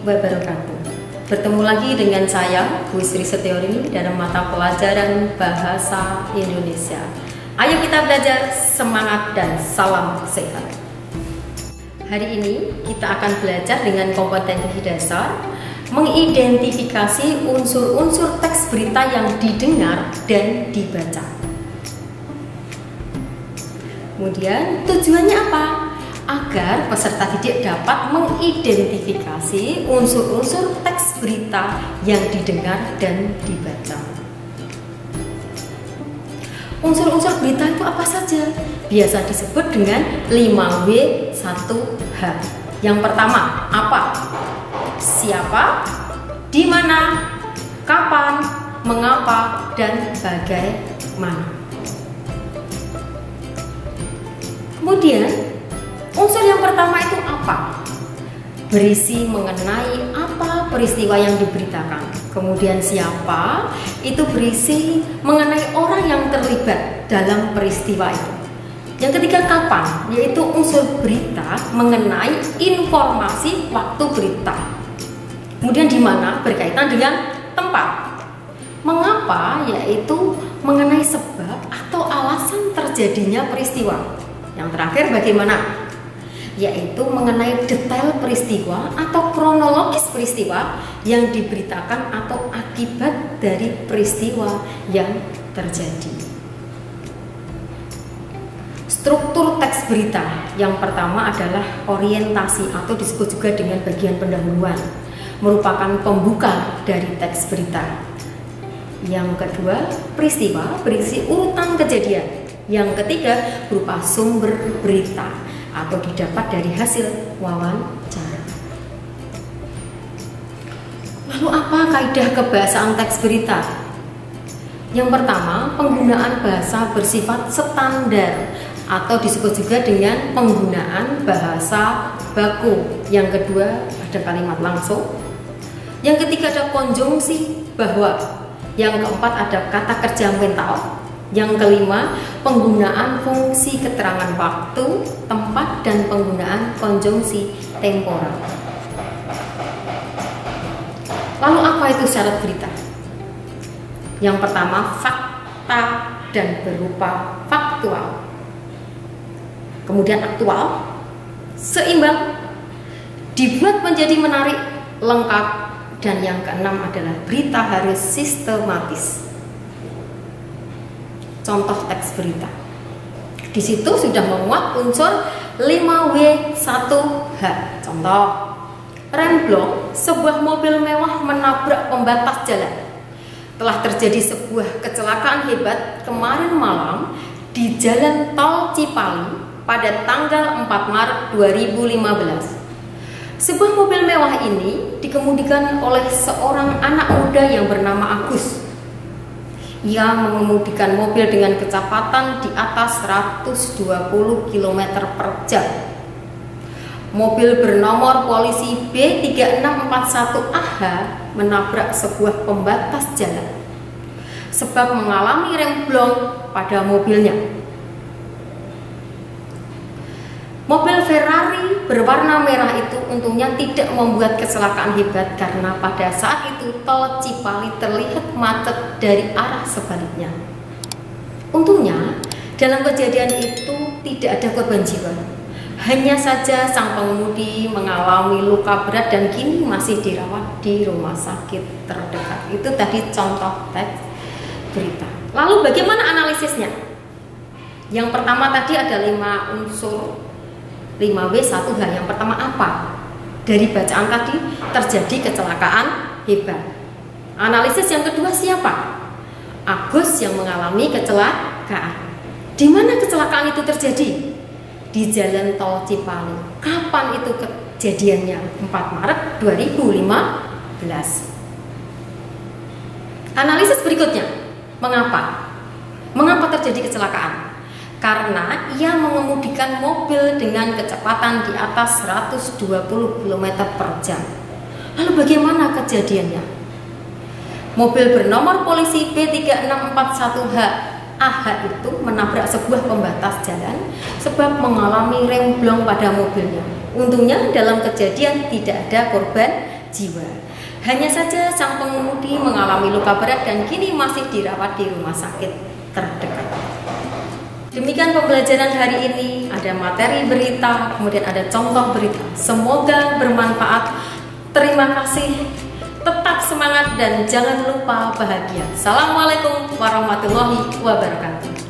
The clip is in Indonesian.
wabarakatuh. Bertemu lagi dengan saya, Bu Sri Setiorini, dalam mata pelajaran Bahasa Indonesia. Ayo kita belajar, semangat dan salam sehat. Hari ini kita akan belajar dengan kompetensi dasar, mengidentifikasi unsur-unsur teks berita yang didengar dan dibaca. Kemudian tujuannya apa? Agar peserta didik dapat mengidentifikasi unsur-unsur teks berita yang didengar dan dibaca. Unsur-unsur berita itu apa saja? Biasa disebut dengan 5W1H. Yang pertama, apa? Siapa? Di mana? Kapan? Mengapa? Dan bagaimana? Kemudian, unsur yang pertama itu apa? Berisi mengenai apa peristiwa yang diberitakan. Kemudian siapa? Itu berisi mengenai orang yang terlibat dalam peristiwa itu. Yang ketiga kapan? Yaitu unsur berita mengenai informasi waktu berita. Kemudian di mana? Berkaitan dengan tempat. Mengapa? Yaitu mengenai sebab atau alasan terjadinya peristiwa. Yang terakhir bagaimana? Yaitu mengenai detail peristiwa atau kronologis peristiwa yang diberitakan atau akibat dari peristiwa yang terjadi. Struktur teks berita yang pertama adalah orientasi atau disebut juga dengan bagian pendahuluan, merupakan pembuka dari teks berita. Yang kedua, peristiwa berisi urutan kejadian. Yang ketiga, berupa sumber berita atau didapat dari hasil wawancara. Lalu apa kaidah kebahasaan teks berita? Yang pertama, penggunaan bahasa bersifat standar atau disebut juga dengan penggunaan bahasa baku. Yang kedua, ada kalimat langsung. Yang ketiga, ada konjungsi bahwa. Yang keempat, ada kata kerja mental. Yang kelima, penggunaan fungsi keterangan waktu, tempat, dan penggunaan konjungsi temporal. Lalu apa itu syarat berita? Yang pertama, fakta dan berupa faktual. Kemudian aktual, seimbang, dibuat menjadi menarik, lengkap, dan yang keenam adalah berita harus sistematis. Contoh teks berita. Di situ sudah memuat unsur 5W1H. Contoh, remblong sebuah mobil mewah menabrak pembatas jalan. Telah terjadi sebuah kecelakaan hebat kemarin malam di Jalan Tol Cipali pada tanggal 4 Maret 2015. Sebuah mobil mewah ini dikemudikan oleh seorang anak muda yang bernama Agus. Ia mengemudikan mobil dengan kecepatan di atas 120 km per jam. Mobil bernomor polisi B3641AH menabrak sebuah pembatas jalan sebab mengalami remblong pada mobilnya. Mobil Ferrari berwarna merah itu untungnya tidak membuat kecelakaan hebat karena pada saat itu tol Cipali terlihat macet dari arah sebaliknya. Untungnya dalam kejadian itu tidak ada korban jiwa. Hanya saja sang pengemudi mengalami luka berat dan kini masih dirawat di rumah sakit terdekat. Itu tadi contoh teks berita. Lalu bagaimana analisisnya? Yang pertama tadi ada 5 unsur 5W1H. Yang pertama apa? Dari bacaan tadi terjadi kecelakaan hebat. Analisis yang kedua siapa? Agus yang mengalami kecelakaan. Di mana kecelakaan itu terjadi? Di Jalan Tol Cipali. Kapan itu kejadiannya? 4 Maret 2015. Analisis berikutnya. Mengapa? Mengapa terjadi kecelakaan? Karena ia mengemudikan mobil dengan kecepatan di atas 120 km per jam. Lalu bagaimana kejadiannya? Mobil bernomor polisi B3641H AH itu menabrak sebuah pembatas jalan sebab mengalami remblong pada mobilnya. Untungnya dalam kejadian tidak ada korban jiwa. Hanya saja sang pengemudi mengalami luka berat dan kini masih dirawat di rumah sakit terdekat. Demikian pembelajaran hari ini, ada materi berita, kemudian ada contoh berita. Semoga bermanfaat. Terima kasih. Tetap semangat dan jangan lupa bahagia. Assalamualaikum warahmatullahi wabarakatuh.